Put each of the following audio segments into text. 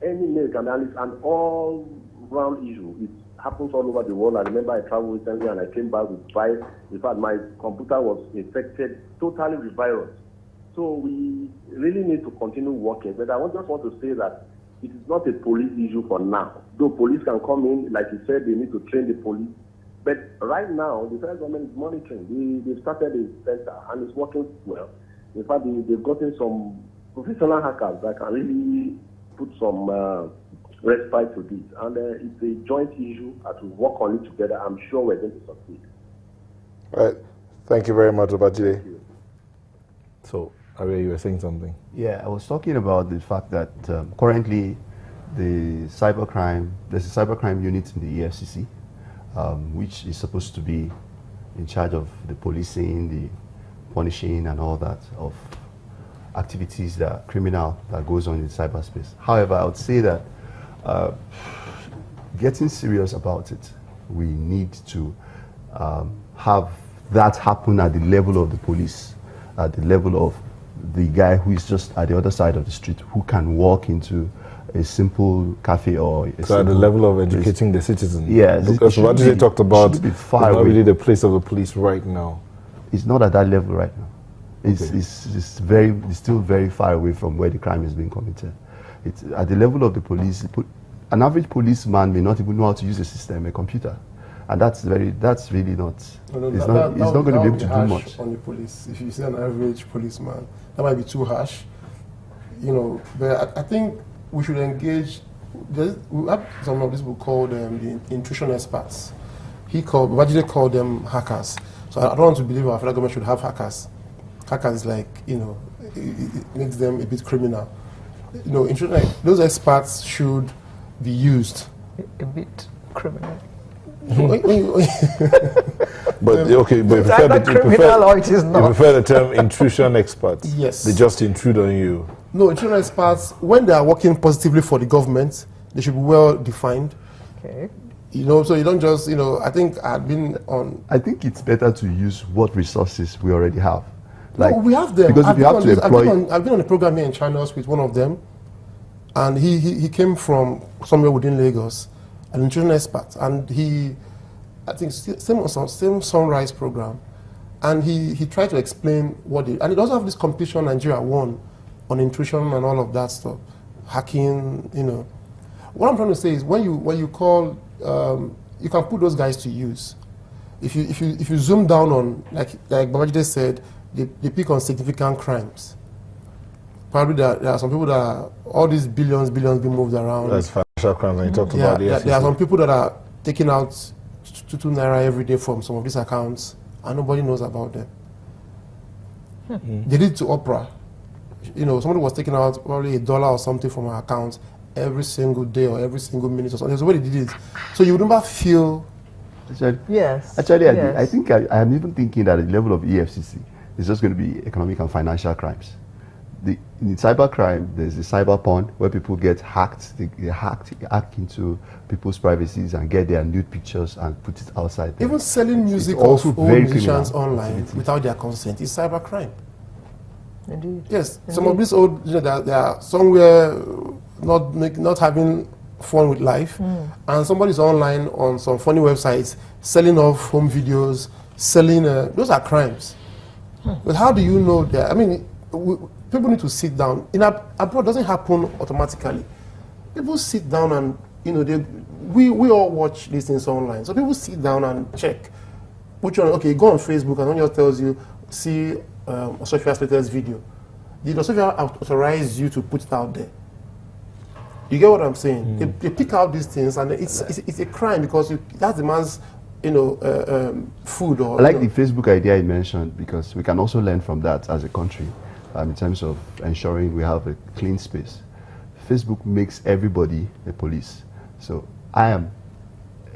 any mail can be handled. It's an all-round issue. It happens all over the world. I remember I traveled recently and I came back with five. In fact, my computer was infected totally with virus. So we really need to continue working. But I just want to say that it is not a police issue for now. Though police can come in, like you said, they need to train the police. But right now, the federal government is monitoring. They've started a center and it's working well. In fact, they've gotten some professional hackers that can really put some respite to this. And it's a joint issue. As we work on it together, I'm sure we're going to succeed. All right. Thank you very much, Obajide. So, Aria, you were saying something? Yeah, I was talking about the fact that currently there's a cybercrime unit in the EFCC, which is supposed to be in charge of the policing, the punishing and all that of activities that are criminal that goes on in cyberspace. However, I would say that getting serious about it, we need to have that happen at the level of the police, at the level of the guy who is just at the other side of the street, who can walk into a simple cafe or so at the level of educating the citizens. Yes, because what they talked about is not really the place of the police right now. It's not at that level right now. It's still very far away from where the crime is being committed. It's at the level of the police. An average policeman may not even know how to use a system, a computer, and that's really not. It's not going to be able to do much on the police. If you say an average policeman, that might be too harsh, you know. But I think we should engage. We have some of these people called the intrusion experts. Wajide called them hackers. So I don't want to believe our federal government should have hackers. Hackers is like, you know, it makes them a bit criminal. You know, those experts should be used. A bit criminal. But okay, but it's either criminal or it is not. You prefer the term intrusion experts? Yes. They just intrude on you. No, intrusion experts, when they are working positively for the government, they should be well defined. Okay. You know, so you don't just, you know, I think it's better to use what resources we already have. Like, no, we have them. Because if you have to employ... I've been on a program here in China with one of them, and he came from somewhere within Lagos, an intrusion expert, and I think same Sunrise program, and he tried to explain and it doesn't have this competition Nigeria won on intrusion and all of that stuff, hacking, you know. What I'm trying to say is when you call, you can put those guys to use. If you zoom down on, like Babajide said, they pick on significant crimes. Probably there are some people that are, all these billions being moved around. That's financial crimes, and you talked about the FCC. There are some people that are taking out 2 naira every day from some of these accounts, and nobody knows about them. They did it to Oprah. You know, somebody was taking out probably $1 or something from her account every single day or every single minute or something. There's a way they did it. So you would never feel... Yes. Actually, yes. I think I am even thinking that at the level of EFCC, it's just going to be economic and financial crimes. In cybercrime, there's a cyber porn where people get hacked. They hack into people's privacies and get their nude pictures and put it outside there. Even selling music of old musicians online without their consent is cybercrime. Indeed. Yes, indeed. Some of these old, you know, they are somewhere not having fun with life, and somebody's online on some funny websites selling off home videos, selling. Those are crimes. But how do you know that? I mean, people need to sit down. Abroad, doesn't happen automatically. People sit down and, you know, we all watch these things online. So people sit down and check. Which one? Okay, go on Facebook and someone just tells you, see Osophia's latest video. Did Osophia authorize you to put it out there? You get what I'm saying? They pick out these things, and it's a crime because that demands, you know, food or. I like the Facebook idea you mentioned because we can also learn from that as a country, in terms of ensuring we have a clean space. Facebook makes everybody a police. So I'm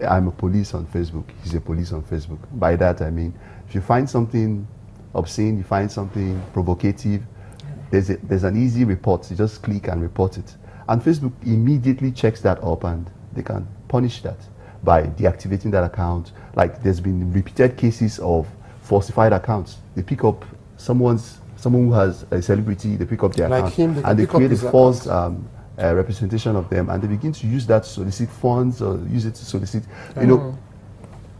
a police on Facebook. He's a police on Facebook. By that I mean, if you find something obscene, you find something provocative, there's an easy report. You just click and report it. And Facebook immediately checks that up and they can punish that by deactivating that account. Like there's been repeated cases of falsified accounts. They pick up someone who has a celebrity, they pick up their account and they create a false representation of them, and they begin to use that to solicit funds or use it to solicit, you know,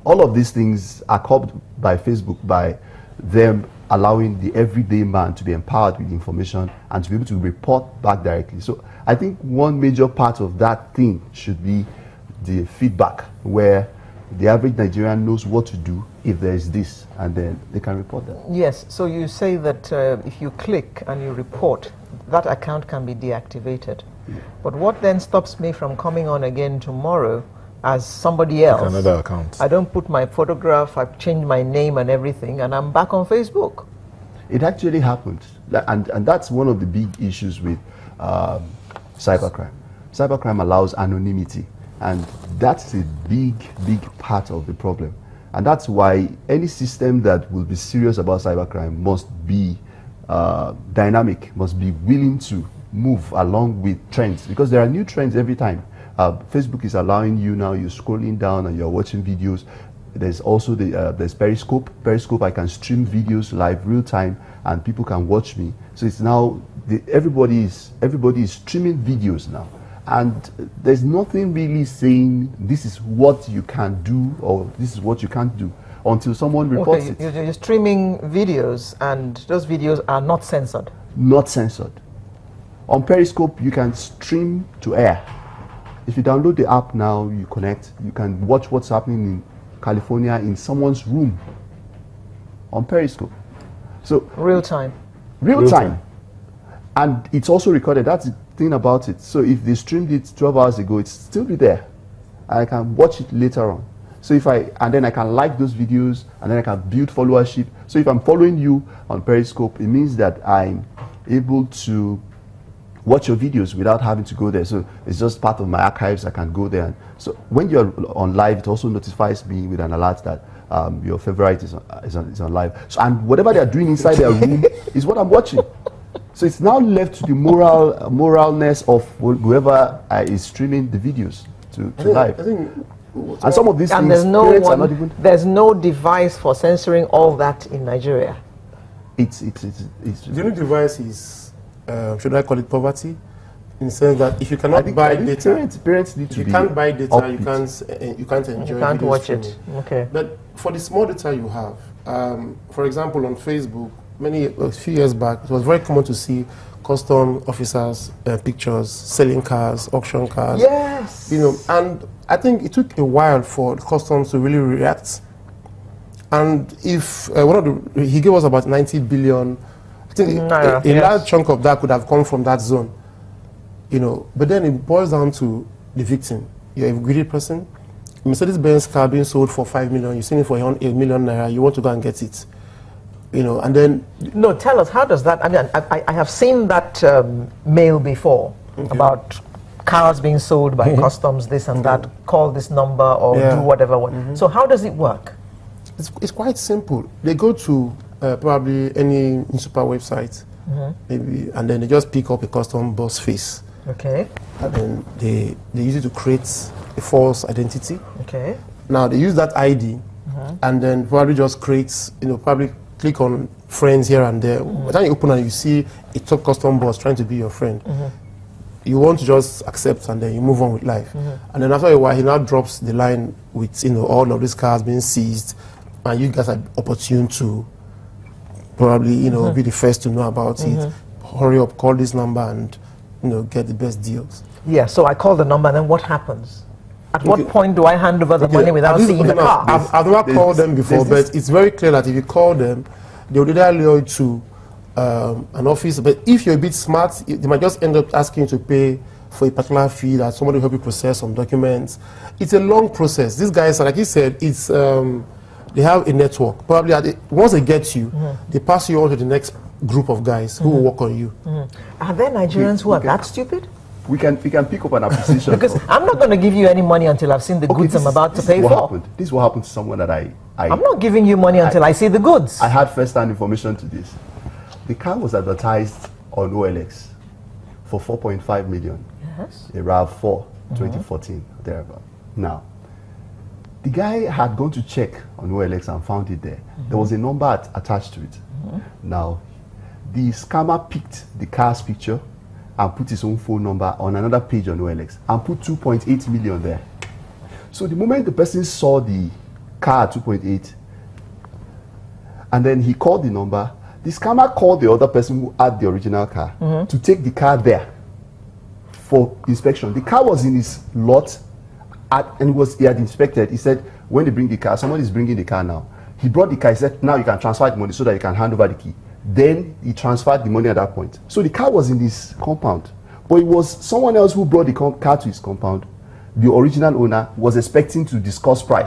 all of these things are covered by Facebook, by them allowing the everyday man to be empowered with information and to be able to report back directly. So I think one major part of that thing should be the feedback, where the average Nigerian knows what to do if there is this, and then they can report that. Yes, so you say that if you click and you report, that account can be deactivated. Yeah. But what then stops me from coming on again tomorrow as somebody else? Like another account. I don't put my photograph, I've changed my name and everything, and I'm back on Facebook. It actually happens, and that's one of the big issues with cybercrime. Cybercrime allows anonymity, and that's a big part of the problem. And that's why any system that will be serious about cybercrime must be dynamic, must be willing to move along with trends, because there are new trends every time. Facebook is allowing you now, you're scrolling down and you're watching videos. There's also there's Periscope. Periscope, I can stream videos live, real time, and people can watch me. So it's now everybody is streaming videos now, and there's nothing really saying this is what you can do or this is what you can't do until someone reports it. You're streaming videos, and those videos are not censored. Not censored. On Periscope, you can stream to air. If you download the app now, you connect. You can watch what's happening in California in someone's room on Periscope. So real time. Real time. And it's also recorded. That's the thing about it. So if they streamed it 12 hours ago, it's still be there. I can watch it later on. So and then I can like those videos, and then I can build followership. So if I'm following you on Periscope, it means that I'm able to watch your videos without having to go there. So it's just part of my archives. I can go there. And so when you're on live, it also notifies me with an alert that your favorite is on live. So, and whatever they're doing inside their room is what I'm watching. So it's now left to the moralness of whoever is streaming the videos to live. And some of these things, there's no device for censoring all that in Nigeria. The only device is, should I call it poverty? In the sense that if you cannot buy data, parents need to if you can't buy data, you can't enjoy. You can't watch it. Okay. But for the small data you have, for example, on Facebook, a few years back, it was very common to see custom officers' pictures selling cars, auction cars. Yes. You know, and I think it took a while for customs to really react. And if he gave us about 90 billion, I think a large chunk of that could have come from that zone. You know, but then it boils down to the victim. You're a greedy person. Mercedes-Benz car being sold for 5 million, you're selling it for 1 million naira, you want to go and get it. You know, and then... No, tell us, how does that... I mean, I have seen that mail before about cars being sold by customs, this and that, call this number or do whatever. So how does it work? It's quite simple. They go to probably any super website, maybe, and then they just pick up a custom boss face. Okay. And then they use it to create a false identity. Okay. Now they use that ID and then probably just create, probably click on friends here and there. By the time you open and you see a top custom boss trying to be your friend, you want to just accept and then you move on with life. And then after a while, he now drops the line with all of these cars being seized, and you guys are opportune to probably be the first to know about it. Hurry up, call this number and get the best deals. Yeah, so I call the number, and then what happens? At what point do I hand over the money without seeing the car? I've never called them before, but it's very clear that if you call them, they will either lure you to an office. But if you're a bit smart, they might just end up asking you to pay for a particular fee that somebody will help you process some documents. It's a long process. These guys, like you said, it's they have a network. Probably once they get you, they pass you on to the next group of guys who will work on you. Are there Nigerians who are that stupid? We can pick up an application. Because I'm not going to give you any money until I've seen the goods I'm about to pay for. This is what happened to someone that I'm not giving you money until I see the goods. I had first-hand information to this. The car was advertised on OLX for 4.5 million. Yes. A RAV4, 2014, thereabout. Now, the guy had gone to check on OLX and found it there. There was a number attached to it. Now, the scammer picked the car's picture and put his own phone number on another page on OLX and put 2.8 million there. So the moment the person saw the car at 2.8, and then he called the number, the scammer called the other person who had the original car to take the car there for inspection. The car was in his lot, and he had inspected. He said, when they bring the car, someone is bringing the car now. He brought the car. He said, now you can transfer the money so that you can hand over the key. Then he transferred the money at that point. So the car was in his compound, but it was someone else who brought the car to his compound. The original owner was expecting to discuss price.